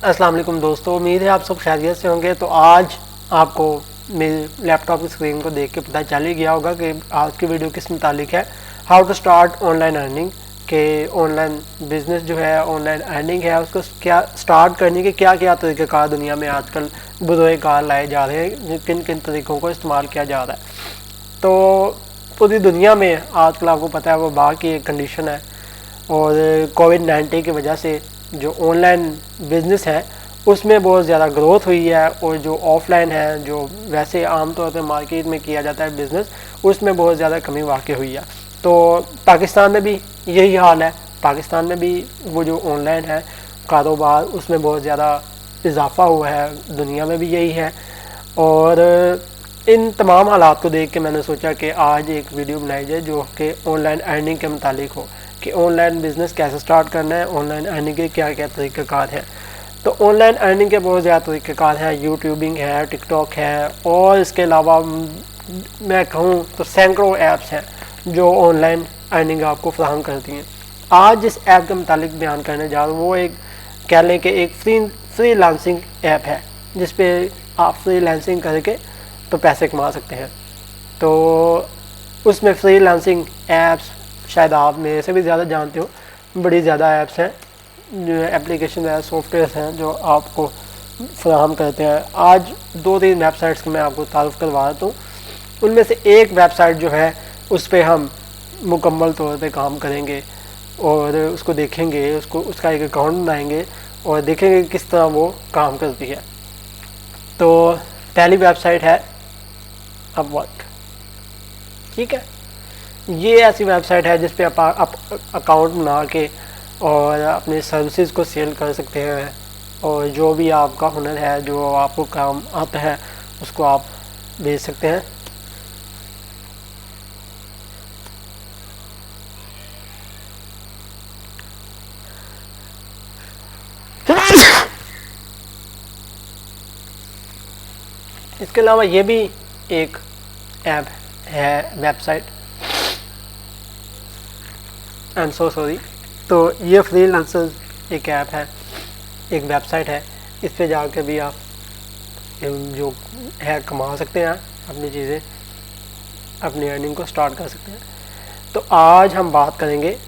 अस्सलाम वालेकुम दोस्तों, उम्मीद है आप सब खैरियत से होंगे। तो आज आपको मेरे लैपटॉप की स्क्रीन को देख के पता चल ही गया होगा कि आज की वीडियो किस मुतालिक है। How to start online earning, के ऑनलाइन बिजनेस जो है, ऑनलाइन अर्निंग है, उसको क्या स्टार्ट करने के क्या क्या तरीक़ेकार दुनिया में आजकल बुज़ुर्ग कार लाए जा रहे हैं, किन किन तरीक़ों को इस्तेमाल किया जा रहा है। तो पूरी दुनिया में आजकल आपको पता है वबा की एक कंडीशन है, और कोविड-19 की वजह से जो ऑनलाइन बिज़नेस है उसमें बहुत ज़्यादा ग्रोथ हुई है, और जो ऑफ़लाइन है, जो वैसे आम तौर पे मार्केट में किया जाता है बिज़नेस, उसमें बहुत ज़्यादा कमी वाक़ई हुई है। तो पाकिस्तान में भी यही हाल है। पाकिस्तान में भी वो जो ऑनलाइन है कारोबार, उसमें बहुत ज़्यादा इजाफ़ा हुआ है, दुनिया में भी यही है। और इन तमाम हालात को देख के मैंने सोचा कि आज एक वीडियो बनाई जाए जो कि ऑनलाइन अर्निंग के मुतालिक हो, कि ऑनलाइन बिज़नेस कैसे स्टार्ट करना है, ऑनलाइन अर्निंग के क्या क्या तरीक़ेकार हैं। तो ऑनलाइन अर्निंग के बहुत ज़्यादा तरीक़ेकार हैं, यूट्यूबिंग है, टिकटॉक है, और इसके अलावा मैं कहूँ तो सैकड़ों ऐप्स हैं जो ऑनलाइन अर्निंग आपको फराहम करती हैं। आज जिस ऐप के मुतालिक बयान करने जा रहा हूँ वो एक कह लें कि एक फ्रीलांसिंग ऐप है, जिस पे आप फ्रीलांसिंग करके तो पैसे कमा सकते हैं। तो उसमें फ्रीलांसिंग ऐप्स शायद आप मेरे से भी ज़्यादा जानते हो, बड़ी ज़्यादा ऐप्स हैं, जो एप्लीकेशन है, सॉफ्टवेयर हैं जो आपको फराहम करते हैं। आज 2-3 वेबसाइट्स का मैं आपको तारुफ़ करवा देता हूँ। उनमें से एक वेबसाइट जो है उस पर हम मुकम्मल तौर पे काम करेंगे और उसको देखेंगे, उसका एक अकाउंट बनाएंगे और देखेंगे किस तरह वो काम करती है। तो पहली वेबसाइट है अपवर्क। ठीक है, ये ऐसी वेबसाइट है जिस पे आप अकाउंट बना के और अपने सर्विसेज को सेल कर सकते हैं, और जो भी आपका हुनर है, जो आपको काम आता है, उसको आप बेच सकते हैं। इसके अलावा ये भी एक ऐप है, website, I am so sorry. तो ये फ्रीलांसर एक ऐप है, एक वेबसाइट है। इस पे जाकर भी आप जो है कमा सकते हैं, अपनी चीज़ें, अपनी अर्निंग को स्टार्ट कर सकते हैं। तो आज हम बात करेंगे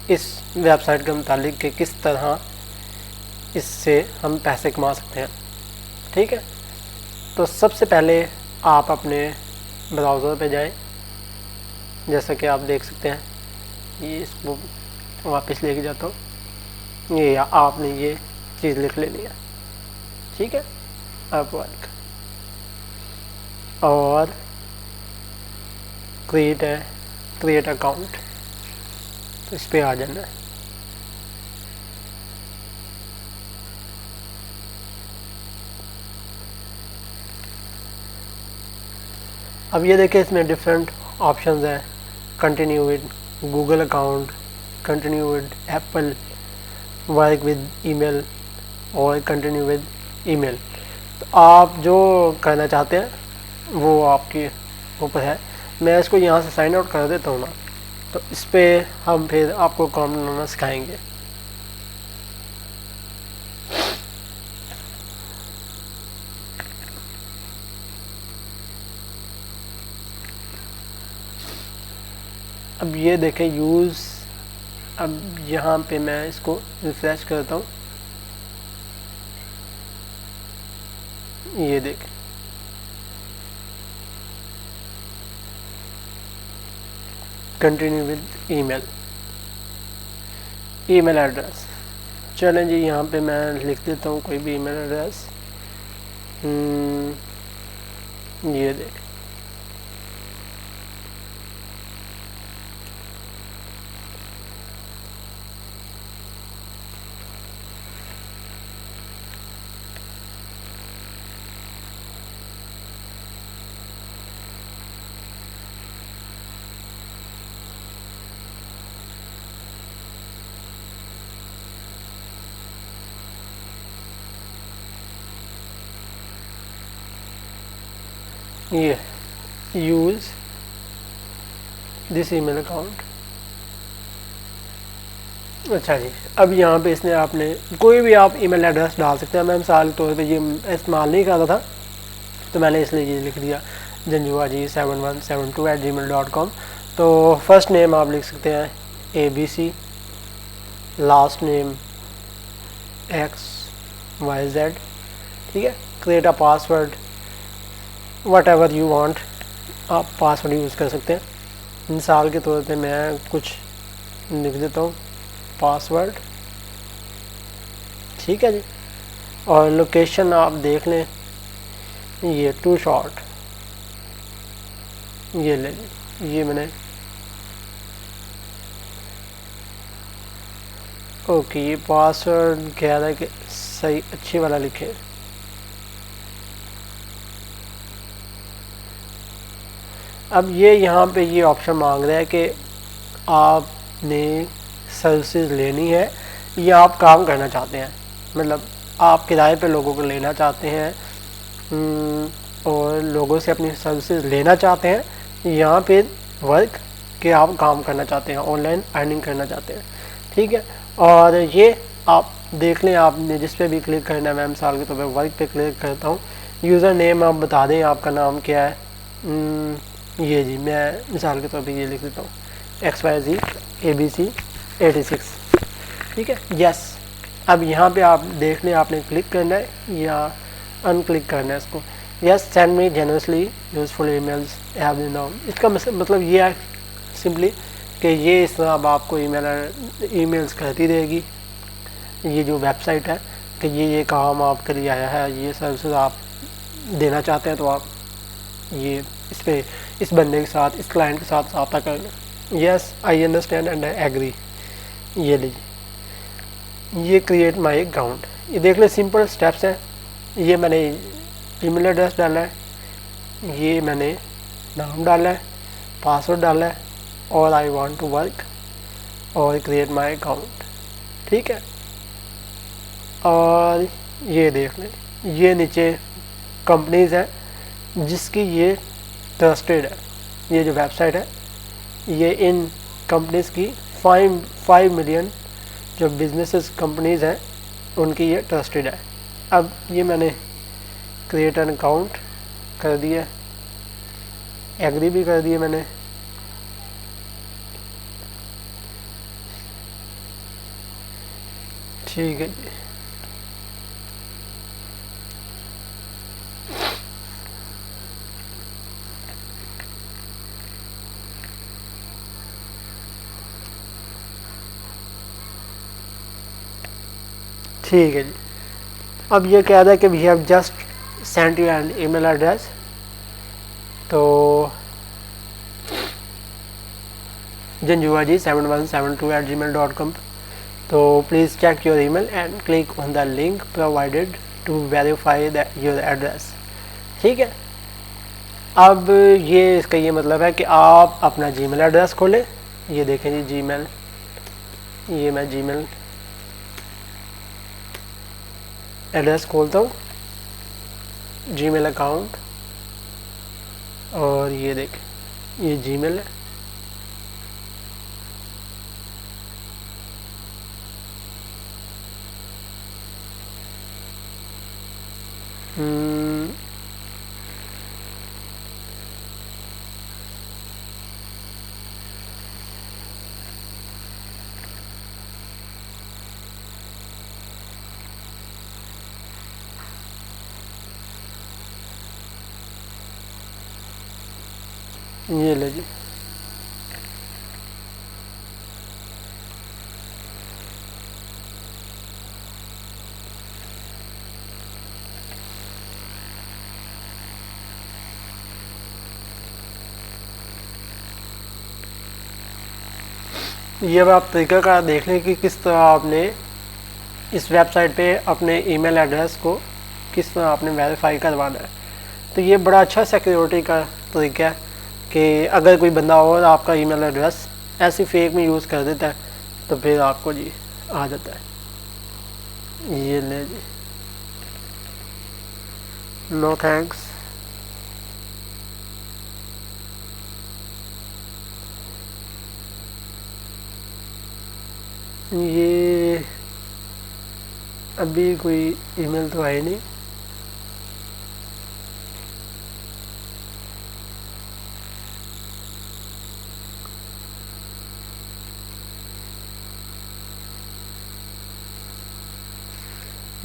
इस वेबसाइट के मुतालिक कि किस तरह इससे हम पैसे कमा सकते हैं। ठीक है, तो सबसे पहले आप अपने ब्राउज़र पे जाएं, जैसा कि आप देख सकते हैं। ये इसको वापस लेके जाता हूँ, ये आपने ये चीज़ लिख लेनी है। ठीक है, अपवर्क, और क्रिएट अकाउंट, तो इस पे आ जाना है। अब ये देखिए, इसमें डिफरेंट ऑप्शंस हैं। Continue with Google account, continue with Apple, work with email, और कंटिन्यू विद ईमेल। तो आप जो करना चाहते हैं वो आपके ऊपर है। मैं इसको यहाँ से साइन आउट कर देता हूँ ना, तो इस पर हम फिर आपको काम बनाना सिखाएंगे। अब ये देखें यूज़, अब यहाँ पे मैं इसको रिफ्रेश करता हूँ, ये देखें कंटिन्यू विद ईमेल एड्रेस। चलें जी, यहाँ पे मैं लिख देता हूँ कोई भी ईमेल एड्रेस। ये देखें, ये यूज़ दिस ईमेल अकाउंट, अच्छा जी, अब यहाँ पे इसने आपने कोई भी आप ईमेल एड्रेस डाल सकते हैं। मैं मिसाल के तौर पे ये इस्तेमाल नहीं करता था तो मैंने इसलिए ये लिख दिया जंजुआ जी 7172@gmail.com। तो फर्स्ट नेम आप लिख सकते हैं ABC, लास्ट नेम XYZ, ठीक है। Create a password, what ever you want, आप पासवर्ड यूज़ कर सकते हैं। मिसाल के तौर पे मैं कुछ लिख देता हूँ पासवर्ड, ठीक है जी। और लोकेशन आप देख लें, ये टू शॉर्ट, ये ले ली, ये मैंने ओके। ये पासवर्ड कह रहा है कि सही अच्छी वाला लिखें। अब ये यहाँ पे ये ऑप्शन मांग रहा है कि आपने सर्विसेज लेनी है या आप काम करना चाहते हैं, मतलब आप किराए पे लोगों को लेना चाहते हैं और लोगों से अपनी सर्विसेज लेना चाहते हैं, यहाँ पे वर्क के आप काम करना चाहते हैं, ऑनलाइन अर्निंग करना चाहते हैं, ठीक है। और ये आप देख लें, आपने जिस पे भी क्लिक करना है, मैं मिसाल के तौर पे वर्क पे क्लिक करता हूँ। यूज़र नेम आप बता दें आपका नाम क्या है। ये जी मैं मिसाल के तौर पे ये लिख देता हूँ XYZ ABC 86, ठीक है। यस, अब यहाँ पे आप देख लें आपने क्लिक करना है या अनक्लिक करना है इसको। Yes, send me generously useful emails have been now. इसका मतलब ये है सिंपली कि ये इस तरह अब आपको ईमेल्स करती रहेगी, ये जो वेबसाइट है, कि ये काम आपके लिए आया है, ये सर्विसेज आप देना चाहते हैं तो आप ये इस पे इस बंदे के साथ, इस क्लाइंट के साथ रब्ता कर लें। Yes, I understand and I agree. ये लीजिए, ये क्रिएट माई अकाउंट, ये देख ले सिंपल स्टेप्स हैं। ये मैंने ईमेल एड्रेस डाला है, ये मैंने नाम डाला है, पासवर्ड डाला है और आई वांट टू वर्क और क्रिएट माई अकाउंट, ठीक है। और ये देख लें, ये नीचे कंपनीज है जिसकी ये ट्रस्टेड है, ये जो वेबसाइट है ये इन कंपनीज की 5 मिलियन जो बिजनेसेस कंपनीज हैं उनकी ये ट्रस्टेड है। अब ये मैंने क्रिएट एन अकाउंट कर दिया, एग्री भी कर दिया मैंने। ठीक है जी, ठीक है जी। अब ये कह रहा है कि we have just sent you an email address, तो जंजुआ जी 7172@gmail.com, तो please check your email and click on the link provided to verify your address, ठीक है। अब ये इसका ये मतलब है कि आप अपना जीमेल एड्रेस खोलें। ये देखें जी जीमेल, ये मैं जीमेल एड्रेस खोलता हूँ, जीमेल अकाउंट, और ये देख ये जीमेल है। ये ले जी, ये अब आप तरीका का देख लें कि किस तरह आपने इस वेबसाइट पे अपने ईमेल एड्रेस को किस तरह आपने वेरीफाई करवाना है। तो ये बड़ा अच्छा सिक्योरिटी का तरीका है कि अगर कोई बंदा और आपका ईमेल एड्रेस ऐसी फेक में यूज़ कर देता है तो फिर आपको जी आ जाता है। ये ले जी, नो थैंक्स। ये अभी कोई ईमेल तो आई नहीं।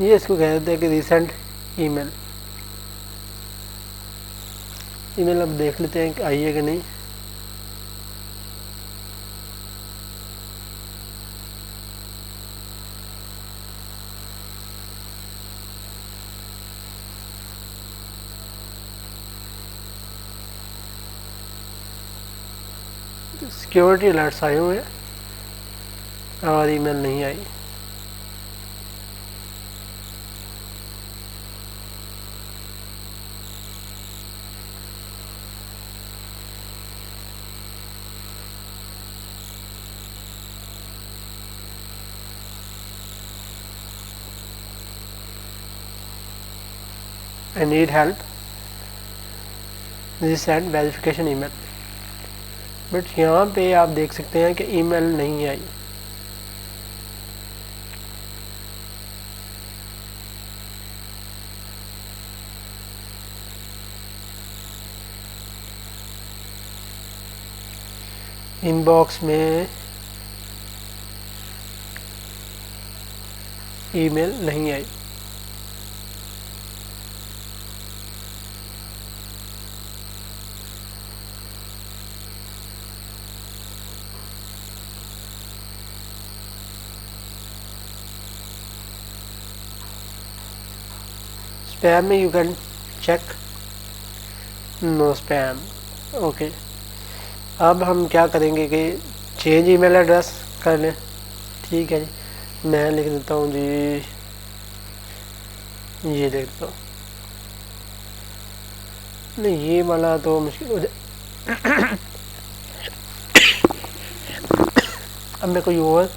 ये इसको कह देते हैं कि रिसेंट ईमेल। ईमेल अब देख लेते हैं कि आई है कि नहीं। सिक्योरिटी अलर्ट्स आए हुए हैं और ईमेल नहीं आई। I need help. Resend verification email. But यहाँ पे आप देख सकते हैं कि ईमेल नहीं आई। इनबॉक्स में ईमेल नहीं आई। स्पैम में you can check, no spam. Okay, अब हम क्या करेंगे कि चेंज ईमेल एड्रेस कर लें। ठीक है जी, मैं लिख देता हूँ जी, ये लिख देता हूँ। नहीं, ये वाला तो मुश्किल हो जाए। अब मैं कोई और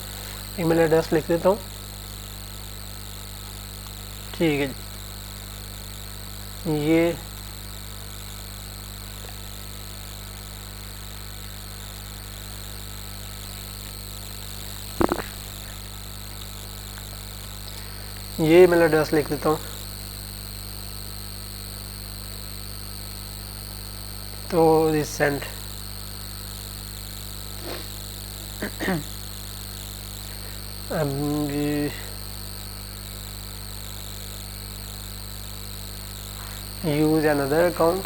ईमेल एड्रेस लिख देता हूँ। ठीक है जी, ये ईमेल एड्रेस लिख देता हूँ। तो रिसेंट use another account.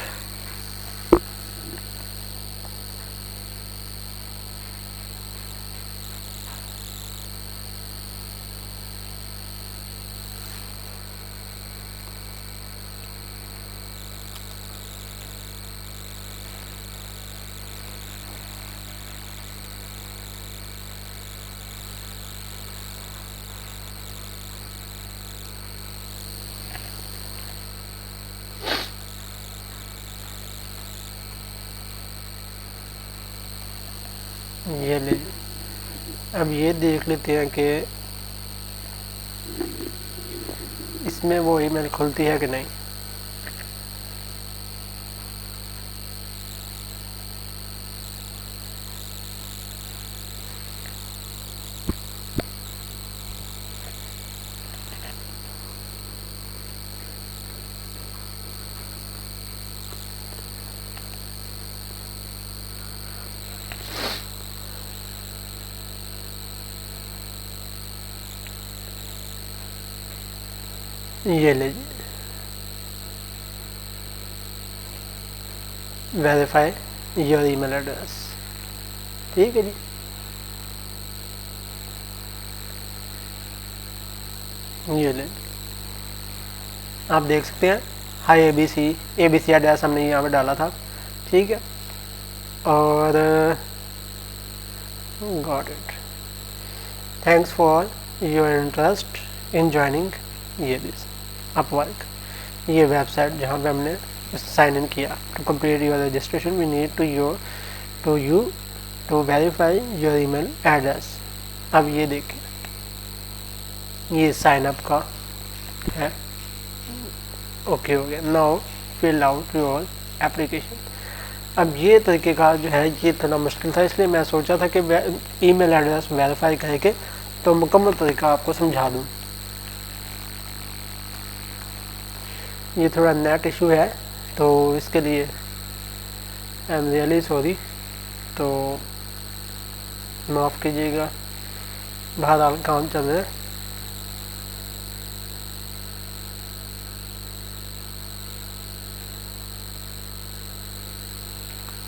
ये ले, अब ये देख लेते हैं कि इसमें वो ईमेल खुलती है कि नहीं। ये ले, वेरीफाई योर ईमेल एड्रेस। ठीक है जी, ये ले, आप देख सकते हैं हाई एबीसी एड्रेस हमने यहाँ पे डाला था। ठीक है, और got it, thanks for your interest in joining ये दिस अपवर्क, ये वेबसाइट जहाँ पे हमने साइन इन किया। To complete your registration we need to verify your email address. अब ये देखें, ये साइन अप का है। ओके हो गया। Now fill out your application. अब ये तरीक़ेकार जो है ये थोड़ा मुश्किल था, इसलिए मैं सोचा था कि ईमेल एड्रेस वेरीफाई करके तो मुकम्मल तरीका आपको समझा दूँ। ये थोड़ा नेट इशू है तो इसके लिए आई एम रियली सॉरी, तो माफ़ कीजिएगा। बहरहाल काम चल रहा है।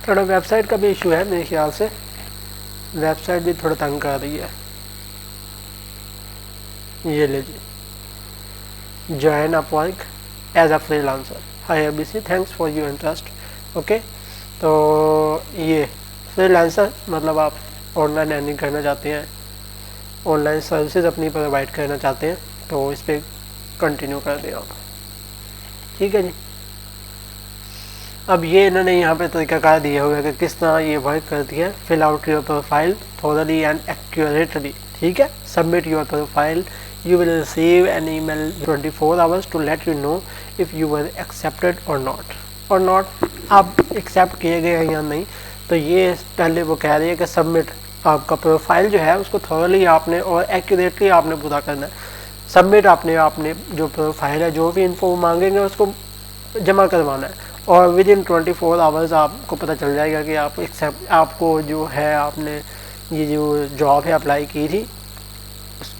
थोड़ा वेबसाइट का भी इशू है, मेरे ख्याल से वेबसाइट भी थोड़ा तंग कर रही है। ये लीजिए, join Upwork as a freelancer. Hi ABC, thanks for your interest. Okay, तो ये फ्रीलांसर मतलब आप ऑनलाइन अर्निंग करना चाहते हैं, ऑनलाइन सर्विसेज अपनी प्रोवाइड करना चाहते हैं, तो इस पर कंटिन्यू कर दें आप। ठीक है जी। अब ये इन्होंने यहाँ पे तरीकाकार दिया हुआ है कि किस तरह ये वर्क करती है। Fill out your profile thoroughly and accurately. ठीक है, submit your profile, you will receive an email 24 hours to let you know if you were accepted or not आप एक्सेप्ट किए गए हैं या नहीं। तो ये पहले वो कह रही है कि सबमिट, आपका प्रोफाइल जो है उसको थॉरली आपने और एक्यूरेटली आपने पूरा करना है। सबमिट आपने जो प्रोफाइल है, जो भी इन्फो मांगेंगे उसको जमा करवाना है, और विद इन 24 आवर्स आपको पता चल जाएगा कि आप एक्सेप्ट, आपको जो है आपने ये जो जॉब है अप्लाई की थी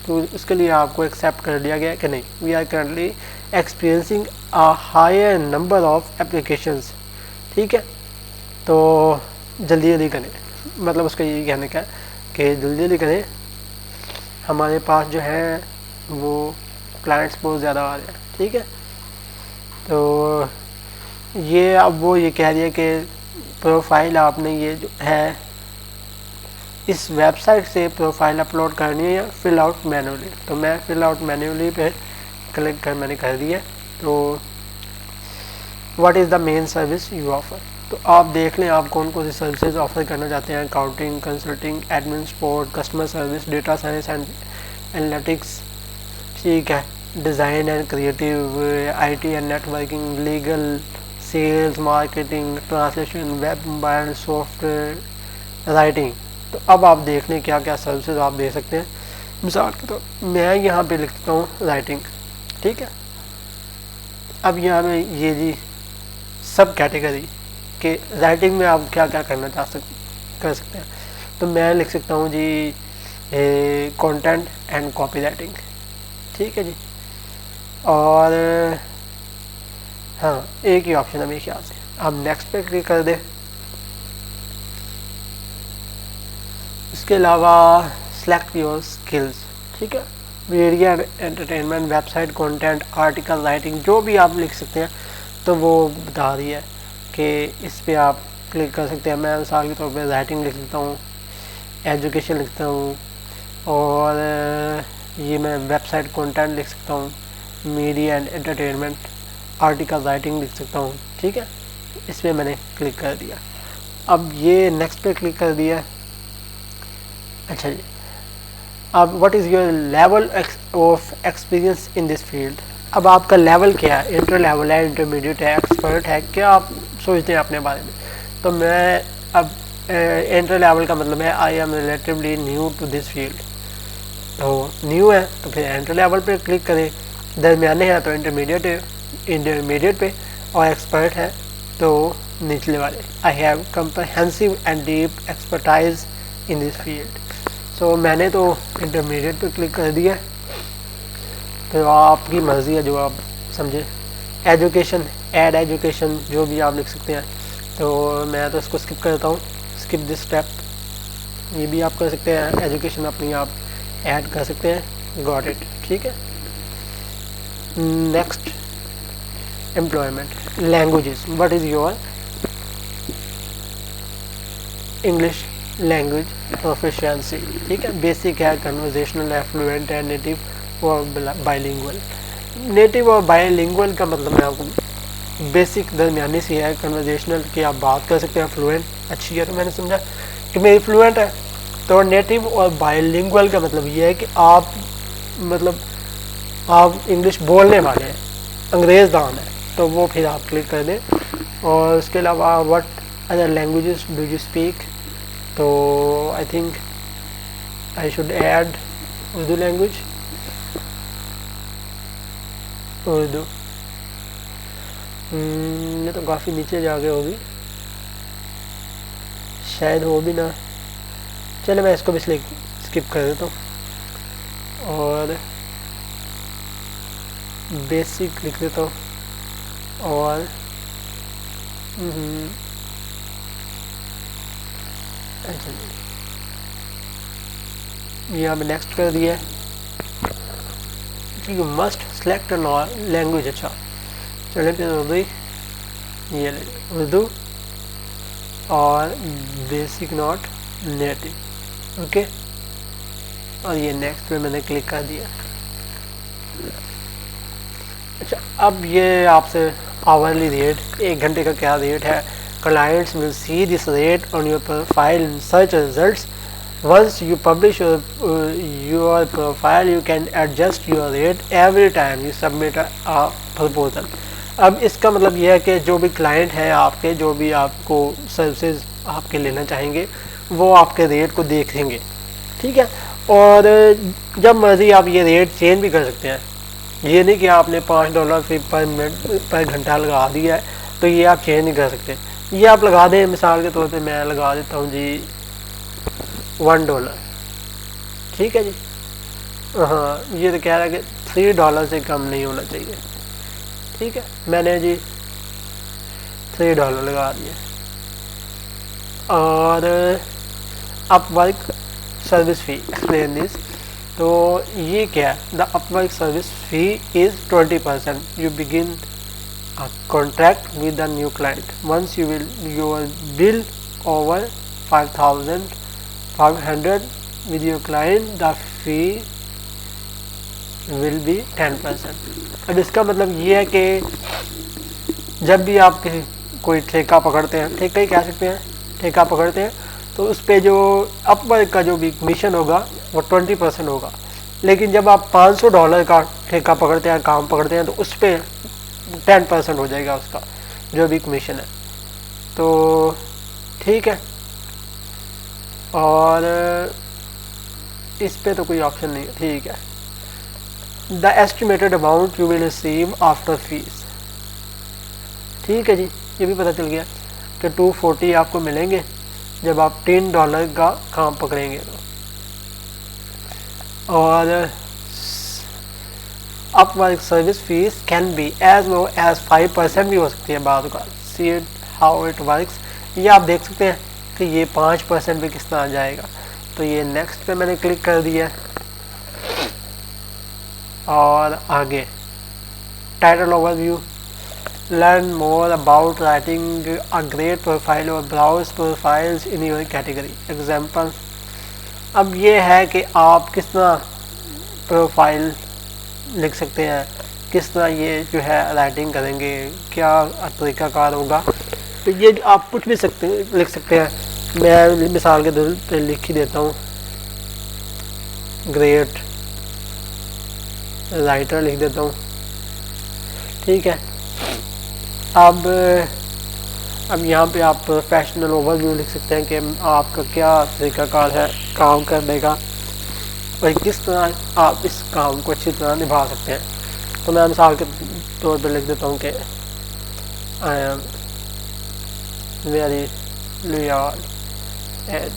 उसके लिए आपको एक्सेप्ट कर लिया गया कि नहीं। We are currently experiencing a higher number of applications. ठीक है, तो जल्दी जल्दी करें, मतलब उसका यही कहने का है कि जल्दी जल्दी करें, हमारे पास जो है वो क्लाइंट्स बहुत ज़्यादा आ रहे हैं। ठीक है, तो ये अब वो ये कह रही है कि प्रोफाइल आपने ये जो है इस वेबसाइट से प्रोफाइल अपलोड करनी है या फिल आउट मैन्युअली। तो मैं फिल आउट मैन्युअली पे क्लिक कर मैंने कर दिया। तो what is the main service you offer, तो आप देख लें आप कौन कौन सी सर्विसेज ऑफर करना चाहते हैं। Accounting, consulting, admin support, customer service, data science and analytics. ठीक है, design and creative, IT and networking, legal, sales, marketing, translation, web, mobile, software, writing. तो अब आप देख लें क्या क्या सर्विसेज आप दे सकते हैं। मिसाल के तौर मैं यहाँ पे लिखता हूँ राइटिंग। ठीक है, अब यहाँ में ये जी सब कैटेगरी के राइटिंग में आप क्या क्या करना कर सकते हैं। तो मैं लिख सकता हूँ जी कंटेंट एंड कॉपी राइटिंग। ठीक है जी, और हाँ एक ही ऑप्शन है मेरे ख्याल से। आप नेक्स्ट पे क्लिक कर दें। इसके अलावा सेलेक्ट योर स्किल्स। ठीक है, media entertainment, website content, article writing, जो भी आप लिख सकते हैं तो वो बता रही है कि इस पे आप क्लिक कर सकते हैं। मैं मिसाल के तौर पे राइटिंग लिख सकता हूँ, एजुकेशन लिखता हूँ, और ये मैं वेबसाइट कंटेंट लिख सकता हूँ, media and entertainment, article writing लिख सकता हूँ। ठीक है, इस पर मैंने क्लिक कर दिया। अब ये नेक्स्ट पे क्लिक कर दिया। अच्छा जी, अब what is your level of experience in this field. अब आपका लेवल क्या है, इंटर लेवल है, इंटरमीडिएट है, एक्सपर्ट है, क्या आप सोचते हैं अपने बारे में। तो मैं अब इंटर लेवल का मतलब है I am relatively new to this field. तो न्यू है तो फिर इंटर लेवल पे क्लिक करें, दरमियाने हैं तो इंटरमीडिएट पे, और एक्सपर्ट है तो निचले वाले। I have comprehensive and deep expertise in this field. So मैंने तो इंटरमीडिएट पे क्लिक कर दिया। तो आपकी मर्ज़ी है, जो आप समझे। एजुकेशन, ऐड एजुकेशन, जो भी आप लिख सकते हैं। तो मैं तो इसको स्किप करता हूँ, स्किप दिस स्टेप। ये भी आप कर सकते हैं, एजुकेशन अपनी आप ऐड कर सकते हैं। Got it. ठीक है, next employment, languages, what is your English language proficiency. ठीक है, बेसिक है, कन्वर्जेशनल है, फ्लुएंट है, नेटिव और बाइलिंगुअल। नेटिव और बाइलिंगुअल का मतलब मैं आपको बेसिक दरमियानी सी है। कन्वर्जेशनल की आप बात कर सकते हैं, फ्लुएंट अच्छी है, तो मैंने समझा कि मेरी फ्लुएंट है। तो नेटिव और बाइलिंगुअल का मतलब ये है कि आप मतलब आप इंग्लिश बोलने वाले हैं, अंग्रेज़ दान है, तो वो फिर आप क्लिक कर दें। और उसके अलावा what other languages do you speak, तो I think I should add Urdu language, Urdu. ये तो काफ़ी नीचे जाके होगी, शायद हो भी ना। चलो मैं इसको भी स्किप कर देता हूँ और बेसिक लिख देता हूँ और अच्छा यहाँ पे नेक्स्ट कर दिया है। You must select language. अच्छा चले फिर उर्दू, ये उर्दू और बेसिक नॉट नेटिव। ओके, और ये नेक्स्ट पे मैंने क्लिक कर दिया। अच्छा अब ये आपसे आवरली रेट, 1 घंटे का क्या रेट है। Clients will see this rate on your profile in search results. Once you publish your profile, you can adjust your rate every time you submit a proposal. अब इसका मतलब यह है कि जो भी क्लाइंट है आपके, जो भी आपको सर्विसेज आपके लेना चाहेंगे, वो आपके रेट को देखेंगे, ठीक है। और जब मर्जी आप ये रेट चेंज भी कर सकते हैं। ये नहीं कि आपने $5 फिर पर मिनट पर घंटा लगा दिया है तो ये आप चेंज नहीं कर सकते। ये आप लगा दें, मिसाल के तौर पे मैं लगा देता हूँ जी $1, ठीक है जी। हाँ, ये तो कह रहा है कि $3 से कम नहीं होना चाहिए, ठीक है। मैंने जी $3 लगा दिए। और Upwork service fee, explain this. तो ये क्या है, the Upwork service fee is 20%। You begin a contract with a new client. Once you will bill over 5,500 with your client, the fee will be 10%। अब इसका मतलब ये है कि जब भी आप कोई ठेका पकड़ते हैं, ठेका ही कह सकते हैं, ठेका पकड़ते हैं, तो उस पर जो अपवर्क का जो भी कमीशन होगा वो 20% होगा। लेकिन जब आप $500 का ठेका पकड़ते हैं, काम पकड़ते हैं, तो उस पर 10% हो जाएगा उसका जो भी कमीशन है। तो ठीक है, और इस पे तो कोई ऑप्शन नहीं है, ठीक है। The estimated amount you will receive after fees, ठीक है जी। ये भी पता चल गया कि 240 आपको मिलेंगे जब आप $10 का काम पकड़ेंगे तो। और Upwork service fees can be as low as 5% भी हो सकती है बाद का। See it how it works. ये आप देख सकते हैं कि ये 5% पे किस तरह आ जाएगा। तो ये नेक्स्ट पे मैंने क्लिक कर दिया और आगे title overview, learn more about writing a great profile और browse profiles in your category example. अब ये है कि आप किस तरह प्रोफाइल लिख सकते हैं, किस तरह ये जो है राइटिंग करेंगे, क्या तरीक़ाकार होगा। तो ये आप कुछ भी लिख सकते हैं। मैं मिसाल के तौर पे लिख ही देता हूँ, ग्रेट राइटर लिख देता हूँ, ठीक है। अब यहाँ पे आप प्रोफेशनल ओवरव्यू लिख सकते हैं कि आपका क्या तरीक़ाकार है काम करने का और किस तरह आप इस काम को अच्छी तरह निभा सकते हैं। तो मैं मिसाल के तौर पर लिख देता हूँ कि I am very loyal and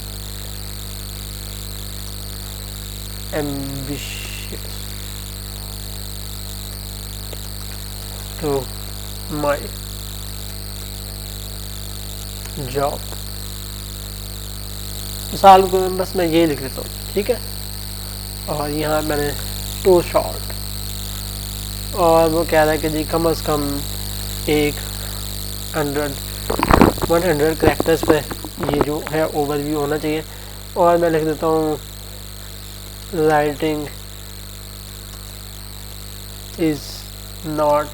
ambitious to my job. मिसाल को बस मैं ये लिख देता हूँ, ठीक है। और यहाँ मैंने टू शॉर्ट, और वो कह रहा है कि जी कम अज़ कम 100 कैरेक्टर्स पे ये जो है ओवरव्यू होना चाहिए। और मैं लिख देता हूँ राइटिंग इज़ नॉट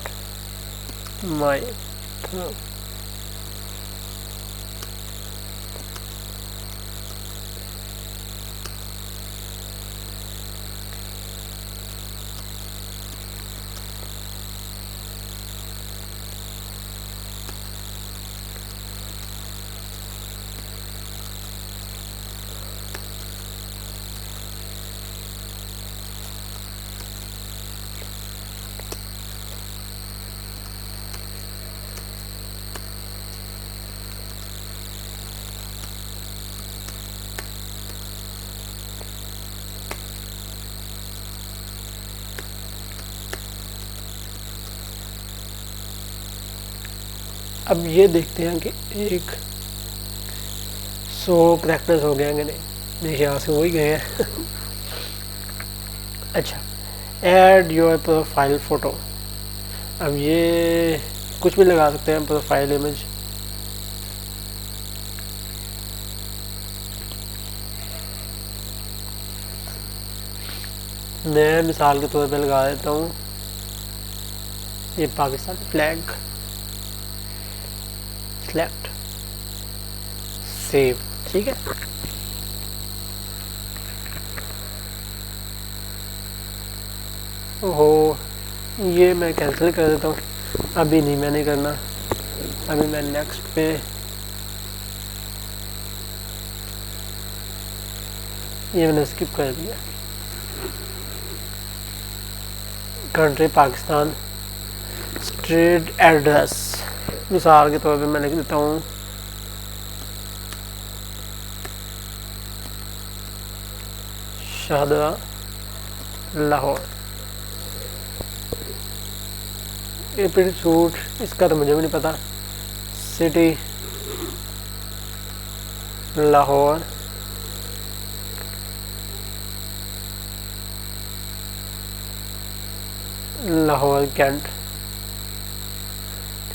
माई अब ये देखते हैं कि एक 100 करेक्टर्स हो गए हैं कि नहीं। मेरे यहाँ से हो ही गए हैं। अच्छा, ऐड योर प्रोफाइल फ़ोटो। अब ये कुछ भी लगा सकते हैं, प्रोफाइल इमेज। मैं मिसाल के तौर पे लगा देता हूँ ये पाकिस्तान फ्लैग, सेलेक्ट, सेव। ठीक है, ओहो, ये मैं कैंसिल कर देता हूँ। अभी नहीं, मैं नहीं करना। अभी मैं नेक्स्ट पे ये मैंने स्किप कर दिया। कंट्री पाकिस्तान, स्ट्रीट एड्रेस मिसाल के तौर पे मैं लिख देता हूँ शाहदरा, लाहौर। एपिड सूट, इसका तो मुझे भी नहीं पता। City Lahore, Lahore cantt.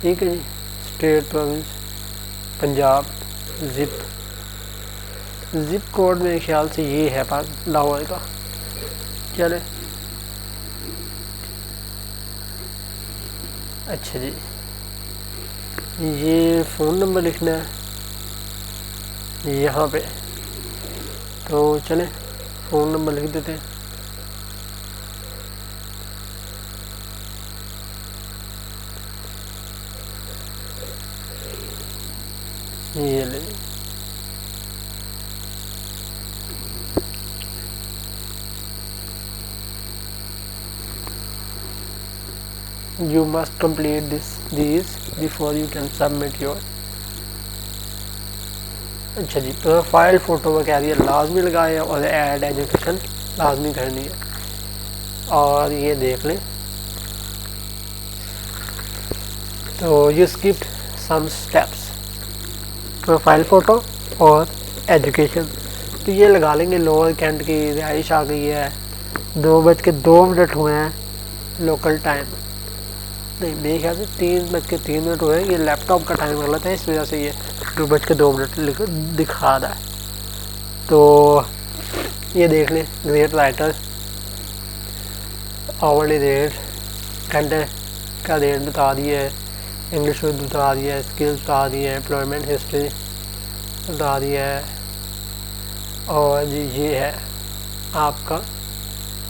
ठीक है जी। State province Punjab, zip code मेरे ख्याल से ये है लाहौर का। चले, अच्छा जी, ये फ़ोन नंबर लिखना है यहाँ पे, तो चले फ़ोन नंबर लिख देते हैं। ये ले, you must complete these before you can submit your। अच्छा जी, प्रोफाइल फ़ोटो वगैरह ये लाजमी लगाए और ऐड एजुकेशन लाजमी करनी है। और ये देख लें, तो you skipped some steps, profile photo और एजुकेशन। तो ये लगा लेंगे लोअर कैंट की रिहाइश आ गई है, 2:02 हुए हैं लोकल टाइम। नहीं, मेरे ख्याल से 3:03 हुए हैं। ये लैपटॉप का टाइम गलत है, इस वजह से ये 2:02 दिखा रहा है। तो ये देख लें, ग्रेट राइटर, आवरली रेट, घंटे का रेट बता दिए है, इंग्लिश में बता दिया है, स्किल्स बता दिए हैं, एम्प्लॉयमेंट हिस्ट्री बता दिया है, और जी ये है आपका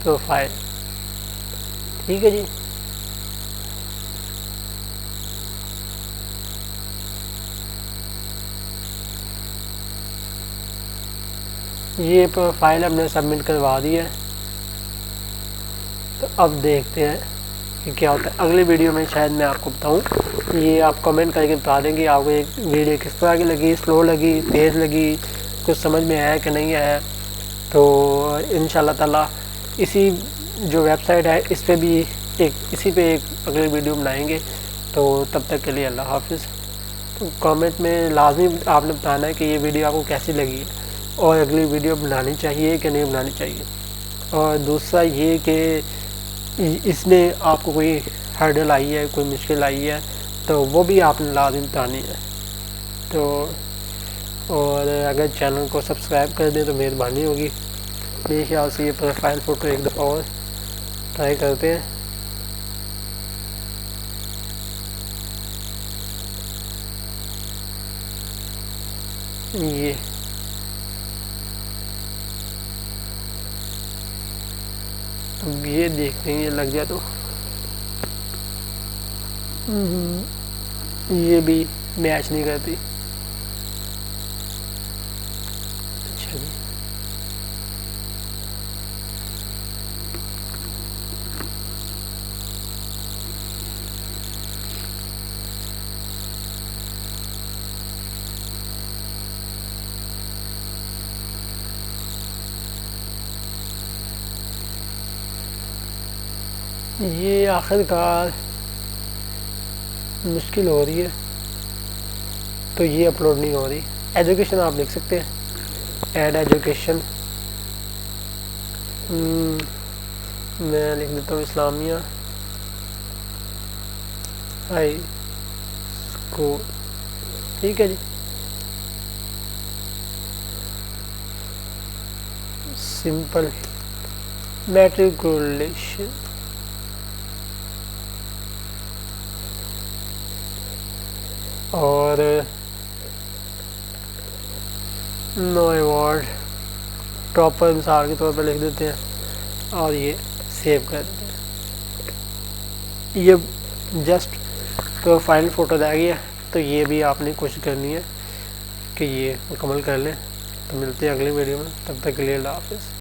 प्रोफाइल। ठीक है जी। ये प्रोफाइल हमने सबमिट करवा दी है। तो अब देखते हैं कि क्या होता है। अगली वीडियो में शायद मैं आपको बताऊं। ये आप कमेंट करके बता दें कि आपको एक वीडियो किस तरह की लगी, स्लो लगी, तेज़ लगी, कुछ समझ में आया कि नहीं आया। तो इंशाल्लाह ताला इसी जो वेबसाइट है इस पे भी इसी पे एक अगली वीडियो बनाएंगे। तो तब तक के लिए अल्लाह हाफिज़। तो कमेंट में लाजमी आपने बताना है कि ये वीडियो आपको कैसी लगी है और अगली वीडियो बनानी चाहिए कि नहीं बनानी चाहिए। और दूसरा ये कि इसमें आपको कोई हर्डल आई है, कोई मुश्किल आई है, तो वो भी आपने लाजिम बतानी है। तो और अगर चैनल को सब्सक्राइब कर दें तो मेहरबानी होगी। मेरे ख्याल से ये प्रोफाइल फ़ोटो एक दफ़ा और ट्राई करते हैं। ये अब ये देखते हैं, ये लग जाए तो ये भी मैच नहीं करती। अच्छा जी, ये आखिरकार मुश्किल हो रही है। तो ये अपलोड नहीं हो रही। एजुकेशन आप लिख सकते हैं, ऐड एजुकेशन, मैं लिख देता हूँ इस्लामिया हाई स्कूल, ठीक है जी। सिंपल मैट्रिकुलेशन, और नो अवार्ड टॉपर मिसाल के तौर पर लिख देते हैं और ये सेव कर देते हैं। ये जस्ट तो फाइनल फ़ोटो रह गया, तो ये भी आपने कोशिश करनी है कि ये मुकम्मल कर लें। तो मिलते हैं अगली वीडियो में, तब तक के लिए अल्लाह हाफ़िज़।